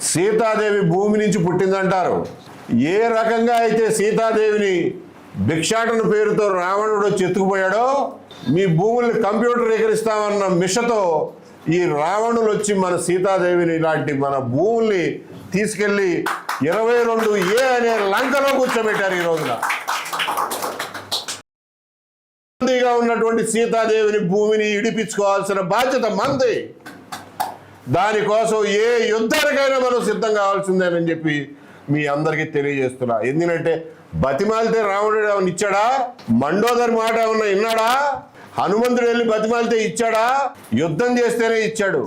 సీతాదేవి భూమి నుంచి పుట్టిందంటారు. ఏ రకంగా అయితే సీతాదేవిని భిక్షాటన పేరుతో రావణుడు వచ్చి ఎత్తుకుపోయాడో, మీ భూముల్ని కంప్యూటరీకరిస్తామన్న మిషతో ఈ రావణులు వచ్చి మన సీతాదేవిని ఇలాంటి మన భూముల్ని తీసుకెళ్లి 22A అనే లంకలో కూర్చోబెట్టారు. ఈ రోజున ఉన్నటువంటి సీతాదేవిని భూమిని ఇడిపించుకోవాల్సిన బాధ్యత మంది. దానికోసం ఏ యుద్ధానికైనా మనం సిద్ధం కావాల్సిందేనని చెప్పి మీ అందరికీ తెలియజేస్తున్నా. ఎందుకంటే బతిమాలితే రావణుడు ఏమన్నా ఇచ్చాడా? మండోదరి మాట ఏమన్నా విన్నాడా? హనుమంతుడు వెళ్ళి బతిమాలితే ఇచ్చాడా? యుద్ధం చేస్తేనే ఇచ్చాడు.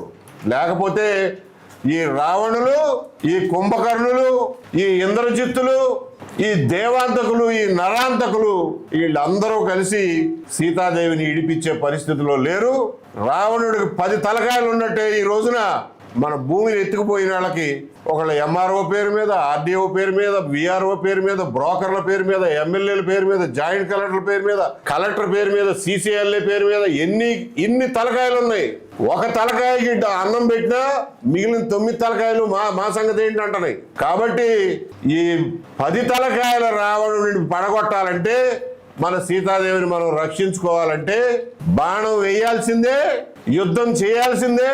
లేకపోతే ఈ రావణులు, ఈ కుంభకర్ణులు, ఈ ఇంద్రజిత్తులు, ఈ దేవాంతకులు, ఈ నరాంతకులు వీళ్ళందరూ కలిసి సీతాదేవిని ఇడిపించే పరిస్థితిలో లేరు. రావణుడికి 10 తలకాయలు ఉన్నట్టే ఈ రోజున మన భూమిని ఎత్తుకుపోయిన వాళ్ళకి ఒకళ్ళ ఎంఆర్ఓ పేరు మీద, ఆర్డీఓ పేరు మీద, విఆర్ఓ పేరు మీద, బ్రోకర్ల పేరు మీద, ఎమ్మెల్యేల పేరు మీద, జాయింట్ కలెక్టర్ల పేరు మీద, కలెక్టర్ పేరు మీద, సీసీఎల్ఏ పేరు మీద ఇన్ని తలకాయలు ఉన్నాయి. ఒక తలకాయకి అన్నం పెట్టినా మిగిలిన 9 తలకాయలు మా సంగతి ఏంటంటున్నాయి. కాబట్టి ఈ 10 తలకాయల రావణుడిని పడగొట్టాలంటే, మన సీతాదేవిని మనం రక్షించుకోవాలంటే బాణం వేయాల్సిందే, యుద్ధం చేయాల్సిందే.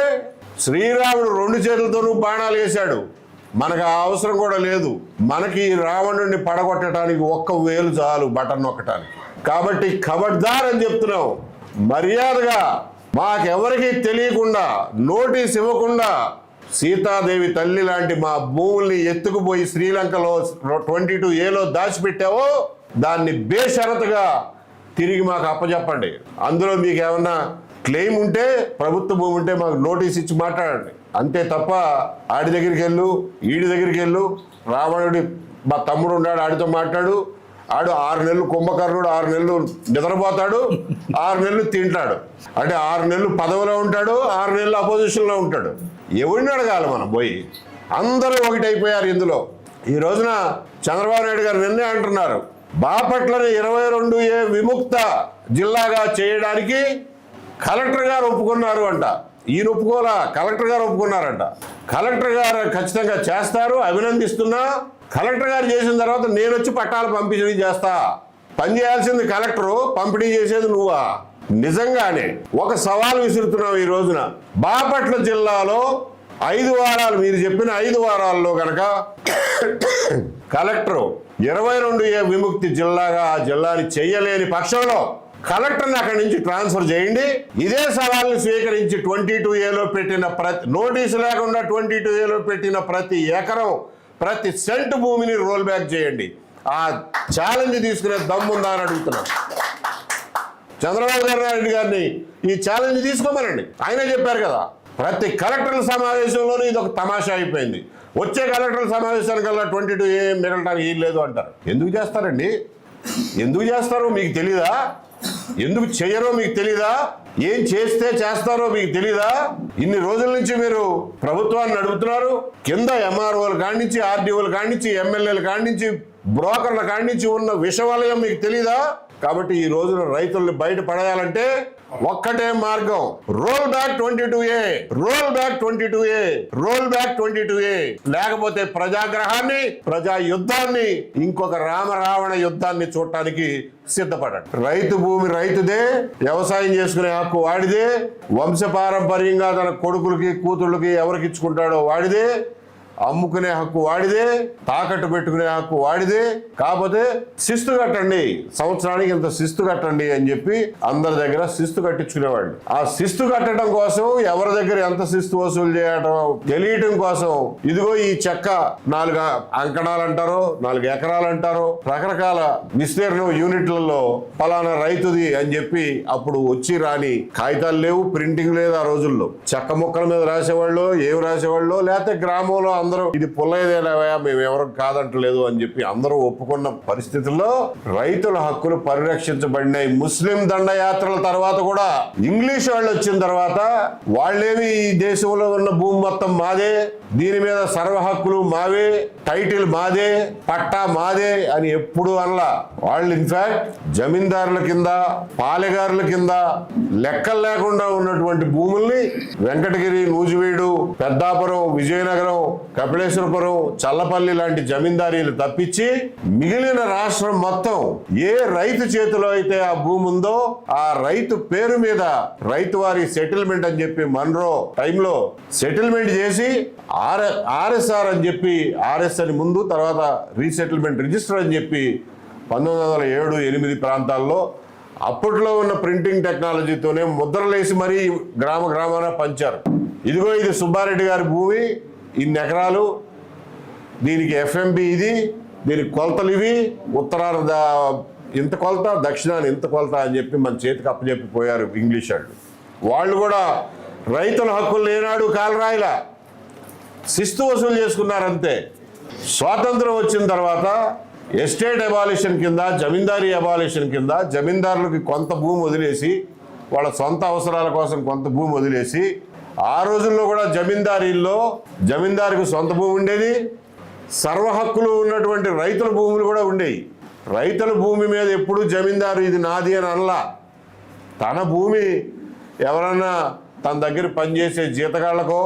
శ్రీరాముడు 2 చేతులతోనూ బాణాలు వేశాడు. మనకు ఆ అవసరం కూడా లేదు. మనకి రావణుడిని పడగొట్టడానికి 1 వేలు చాలు బటన్ నొక్కటానికి. కాబట్టి ఖబర్దార్ అని చెప్తున్నాం. మర్యాదగా మాకెవరికి తెలియకుండా, నోటీస్ ఇవ్వకుండా సీతాదేవి తల్లి లాంటి మా భూముల్ని ఎత్తుకుపోయి శ్రీలంకలో 22Aలో దాచిపెట్టావో దాన్ని బేషరతుగా తిరిగి మాకు అప్పచెప్పండి. అందులో మీకు ఏమన్నా క్లెయిమ్ ఉంటే, ప్రభుత్వ భూమి ఉంటే మాకు నోటీస్ ఇచ్చి మాట్లాడండి. అంతే తప్ప ఆడి దగ్గరికి వెళ్ళు, ఈడి దగ్గరికి వెళ్ళు, రావణుడి మా తమ్ముడు ఉన్నాడు ఆడితో మాట్లాడు, ఆడు 6 నెలలు కుంభకర్ణుడు, 6 నెలలు నిద్రపోతాడు, 6 నెలలు తింటాడు. అంటే 6 నెలలు పదవిలో ఉంటాడు, 6 నెలలు అపోజిషన్లో ఉంటాడు. ఎవరిని అడగాలి మనం పోయి? అందరూ ఒకటైపోయారు ఇందులో. ఈ రోజున చంద్రబాబు నాయుడు గారు నిన్నే అంటున్నారు, బాపట్లని 22A విముక్త జిల్లాగా చేయడానికి కలెక్టర్ గారు ఒప్పుకున్నారు అంట. ఈయన ఒప్పుకోలా, కలెక్టర్ గారు ఒప్పుకున్నారంట. కలెక్టర్ గారు ఖచ్చితంగా చేస్తారు, అభినందిస్తున్నా. కలెక్టర్ గారు చేసిన తర్వాత నేను వచ్చి పట్టాలు పంపిణీ చేస్తా. పని చేయాల్సింది కలెక్టరు, పంపిణీ చేసేది నువ్వా? నిజంగానే ఒక సవాల్ విసురుతున్నావు ఈ రోజున. బాపట్ల జిల్లాలో 5 వారాలు, మీరు చెప్పిన 5 వారాల్లో కనుక కలెక్టరు 22A విముక్తి జిల్లాగా ఆ జిల్లాని చెయ్యలేని పక్షంలో కలెక్టర్ని అక్కడి నుంచి ట్రాన్స్ఫర్ చేయండి. ఇదే సవాల్ని స్వీకరించి 22Aలో పెట్టిన నోటీసు లేకుండా 22Aలో పెట్టిన ప్రతి ఎకరం, ప్రతి సెంటు భూమిని రోల్ బ్యాక్ చేయండి. ఆ ఛాలెంజ్ తీసుకునే దమ్ముందా అని అడుగుతున్నాను. చంద్రబాబు నాయుడు గారిని ఈ ఛాలెంజ్ తీసుకోమనండి. ఆయనే చెప్పారు కదా, ప్రతి కలెక్టర్ల సమావేశంలోనూ ఇది ఒక తమాషా అయిపోయింది. వచ్చే కలెక్టర్ల సమావేశానికల్లా 22A మిగలటానికి ఏం లేదు అంటారు. ఎందుకు చేస్తారండి? ఎందుకు చేస్తారో మీకు తెలీదా? ఎందుకు చేయరో మీకు తెలీదా? ఏం చేస్తే చేస్తారో మీకు తెలీదా? ఇన్ని రోజుల నుంచి మీరు ప్రభుత్వాన్ని నడుపుతున్నారు. కింద ఎంఆర్ఓల కాడినుంచి, ఆర్డీఓల కాడినుంచి, ఎమ్మెల్యేల కాడినుంచి, బ్రోకర్ల కాడినుంచి ఉన్న విషవలయం మీకు తెలీదా? కాబట్టి ఈ రోజున రైతుల్ని బయట పడేయాలంటే ఒక్కటే మార్గం, roll back 22A, roll back 22A, roll back 22A. లేకపోతే ప్రజాగ్రహాన్ని, ప్రజా యుద్ధాన్ని, ఇంకొక రామరావణ యుద్ధాన్ని చూడటానికి సిద్ధపడండి. రైతు భూమి రైతుదే, వ్యవసాయం చేసుకునే హక్కు వాడిదే, వంశపారంపర్యంగా తన కొడుకులకి, కూతుళ్ళకి ఎవరికి ఇచ్చుకుంటాడో వాడిదే, అమ్ముకునే హక్కు వాడిదే, తాకట్టు పెట్టుకునే హక్కు వాడిదే. కాకపోతే శిస్తు కట్టండి, సంవత్సరానికి ఇంత శిస్తు కట్టండి అని చెప్పి అందరి దగ్గర శిస్తు కట్టించుకునేవాళ్ళు. ఆ శిస్తు కట్టడం కోసం, ఎవరి దగ్గర ఎంత శిస్తు వసూలు చేయటం తెలియటం కోసం ఇదిగో ఈ చెక్క 4 అంకణాలు అంటారో, 4 ఎకరాలు అంటారో, రకరకాల విస్తీర్ణం యూనిట్లలో ఫలానా రైతుది అని చెప్పి అప్పుడు వచ్చి రాని కాగితాలు లేవు, ప్రింటింగ్ లేదు. ఆ రోజుల్లో చెక్క ముక్కల మీద రాసేవాళ్ళు, ఏం రాసేవాళ్ళు, లేకపోతే గ్రామంలో అందరూ ఇది పుల్లయ్యదేనవా, మేము ఎవరు కాదంటలేదు అని చెప్పి అందరూ ఒప్పుకున్న పరిస్థితుల్లో రైతుల హక్కులు పరిరక్షించబడినాయి. ముస్లిం దండయాత్రల తర్వాత కూడా, ఇంగ్లీష్ వాళ్ళు వచ్చిన తర్వాత వాళ్ళేమి ఈ దేశంలో ఉన్న భూమి మొత్తం మాదే, దీని మీద సర్వ హక్కులు మావే, టైటిల్ మాదే, పట్టా మాదే అని ఎప్పుడు అనలా. వాళ్ళు ఇన్ఫాక్ట్ జమీందారుల కింద, పాలెగారుల కింద లెక్కలు లేకుండా ఉన్నటువంటి భూముల్ని వెంకటగిరి, నూజివీడు, పెద్దాపురం, విజయనగరం, కపిలేశ్వరపురం, చల్లపల్లి లాంటి జమీందారీలు తప్పించి మిగిలిన రాష్ట్రం మొత్తం ఏ రైతు చేతిలో అయితే ఆ భూమి ఉందో ఆ రైతు పేరు మీద రైతు వారి సెటిల్మెంట్ అని చెప్పి మన్రో టైంలో సెటిల్మెంట్ చేసి ఆర్ఎస్ఆర్ అని చెప్పి, ఆర్ఎస్ అని ముందు, తర్వాత రీసెటిల్మెంట్ రిజిస్టర్ అని చెప్పి 1907-8 ప్రాంతాల్లో అప్పట్లో ఉన్న ప్రింటింగ్ టెక్నాలజీతోనే ముద్రలేసి మరీ గ్రామాన పంచారు. ఇదిగో ఇది సుబ్బారెడ్డి గారి భూమి, ఇన్ని ఎకరాలు, దీనికి ఎఫ్ఎంబి ఇది, దీనికి కొలతలు ఇవి, ఉత్తరాన ఇంత కొలత, దక్షిణాన్ని ఇంత కొలత అని చెప్పి మన చేతికి అప్పచెప్పిపోయారు ఇంగ్లీష్ వాళ్ళు కూడా రైతుల హక్కులు లేనాడు కాలరాయిలా శిస్తు వసూలు చేసుకున్నారంతే. స్వాతంత్రం వచ్చిన తర్వాత ఎస్టేట్ అబాలిషన్ కింద, జమీందారీ అబాలిషన్ కింద జమీందారులకి కొంత భూమి వదిలేసి, వాళ్ళ సొంత అవసరాల కోసం కొంత భూమి వదిలేసి, ఆ రోజుల్లో కూడా జమీందారికి సొంత భూమి ఉండేది, సర్వ హక్కులు ఉన్నటువంటి రైతుల భూములు కూడా ఉండేవి. రైతుల భూమి మీద ఎప్పుడు జమీందారు ఇది నాది అని అనలా. తన భూమి ఎవరన్నా తన దగ్గర పనిచేసే జీతగాళ్లకో,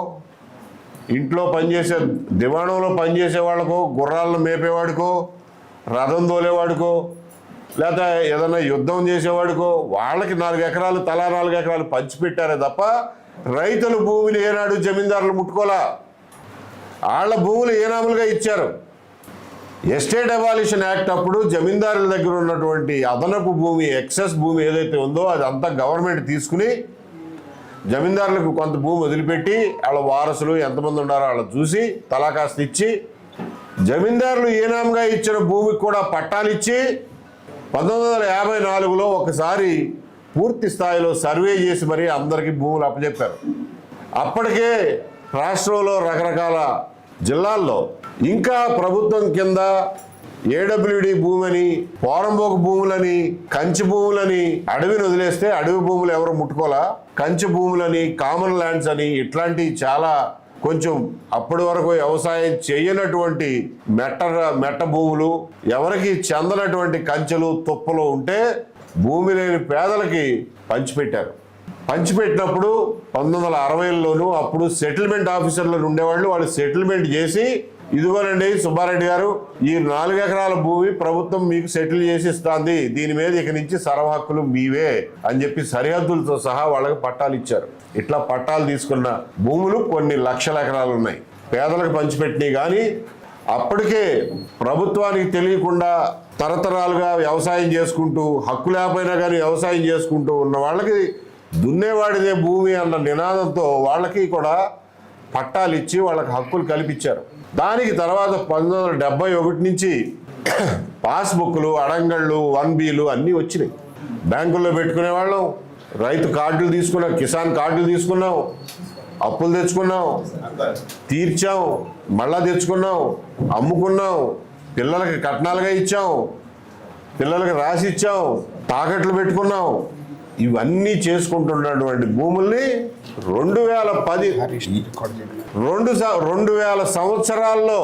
ఇంట్లో పనిచేసే దివాణంలో పనిచేసే వాళ్ళకో, గుర్రాలను మేపేవాడికో, రథం తోలేవాడికో, లేదా ఏదైనా యుద్ధం చేసేవాడికో వాళ్ళకి 4 ఎకరాలు, తలా 4 ఎకరాలు పంచిపెట్టారే తప్ప రైతుల భూమిని ఏనాడు జమీందారులు ముట్టుకోలా. వాళ్ళ భూములు ఏనాములుగా ఇచ్చారు. ఎస్టేట్ అబాలిషన్ యాక్ట్ అప్పుడు జమీందారుల దగ్గర ఉన్నటువంటి అదనపు భూమి, ఎక్సెస్ భూమి ఏదైతే ఉందో అదంతా గవర్నమెంట్ తీసుకుని జమీందారులకు కొంత భూమి వదిలిపెట్టి వాళ్ళ వారసులు ఎంతమంది ఉన్నారో వాళ్ళ చూసి తలా కాస్త ఇచ్చి, జమీందారులు ఏనాంగా ఇచ్చిన భూమికి కూడా పట్టాలిచ్చి 1954లో ఒకసారి పూర్తి స్థాయిలో సర్వే చేసి మరీ అందరికీ భూములు అప్పచెప్పారు. అప్పటికే రాష్ట్రంలో రకరకాల జిల్లాల్లో ఇంకా ప్రభుత్వం కింద ఏడబ్ల్యూడి భూమని, పోరంబోకు భూములని, కంచి భూములని, అడవిని వదిలేస్తే అడవి భూములు ఎవరు ముట్టుకోలా, కంచి భూములని, కామన్ ల్యాండ్స్ అని, ఇట్లాంటి చాలా కొంచెం అప్పటి వరకు వ్యవసాయం చేయనటువంటి మెట్ట భూములు, ఎవరికి చెందనటువంటి కంచెలు, తుప్పలు ఉంటే భూమి లేని పేదలకి పంచిపెట్టారు. పంచిపెట్టినప్పుడు 1960లోనూ అప్పుడు సెటిల్మెంట్ ఆఫీసర్లు ఉండేవాళ్ళు. వాళ్ళు సెటిల్మెంట్ చేసి, ఇదిగోనండి సుబ్బారెడ్డి గారు, ఈ 4 ఎకరాల భూమి ప్రభుత్వం మీకు సెటిల్ చేసి ఇస్తుంది, దీని మీద ఇక నుంచి సర్వ హక్కులు మీవే అని చెప్పి సరిహద్దులతో సహా వాళ్ళకి పట్టాలు ఇచ్చారు. ఇట్లా పట్టాలు తీసుకున్న భూములు కొన్ని లక్షల ఎకరాలు ఉన్నాయి. పేదలకు పంచిపెట్టినవి కానీ అప్పటికే ప్రభుత్వానికి తెలియకుండా తరతరాలుగా వ్యవసాయం చేసుకుంటూ, హక్కు లేకపోయినా కానీ వ్యవసాయం చేసుకుంటూ ఉన్న వాళ్ళకి దున్నేవాడిదే భూమి అన్న నినాదంతో వాళ్ళకి కూడా పట్టాలు ఇచ్చి వాళ్ళకి హక్కులు కల్పించారు. దానికి తర్వాత 1971 నుంచి పాస్బుక్లు, అడంగళ్ళు, 1Bలు అన్నీ వచ్చినాయి. బ్యాంకుల్లో పెట్టుకునే వాళ్ళం, రైతు కార్డులు తీసుకున్నాం, కిసాన్ కార్డులు తీసుకున్నాం, అప్పులు తెచ్చుకున్నాం, తీర్చాం, మళ్ళా తెచ్చుకున్నాం, అమ్ముకున్నాం, పిల్లలకి కట్నాలుగా ఇచ్చాం, పిల్లలకి రాసి ఇచ్చాం, తాకట్లు పెట్టుకున్నాం. ఇవన్నీ చేసుకుంటున్నటువంటి భూముల్ని 2010 సంవత్సరాల్లో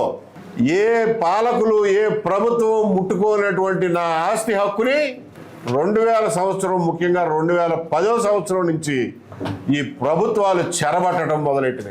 ఏ పాలకులు, ఏ ప్రభుత్వం ముట్టుకోనటువంటి నా ఆస్తి హక్కుని 2000 సంవత్సరం, ముఖ్యంగా 2010 సంవత్సరం నుంచి ఈ ప్రభుత్వాలు చెరబట్టడం మొదలెట్టినాయి.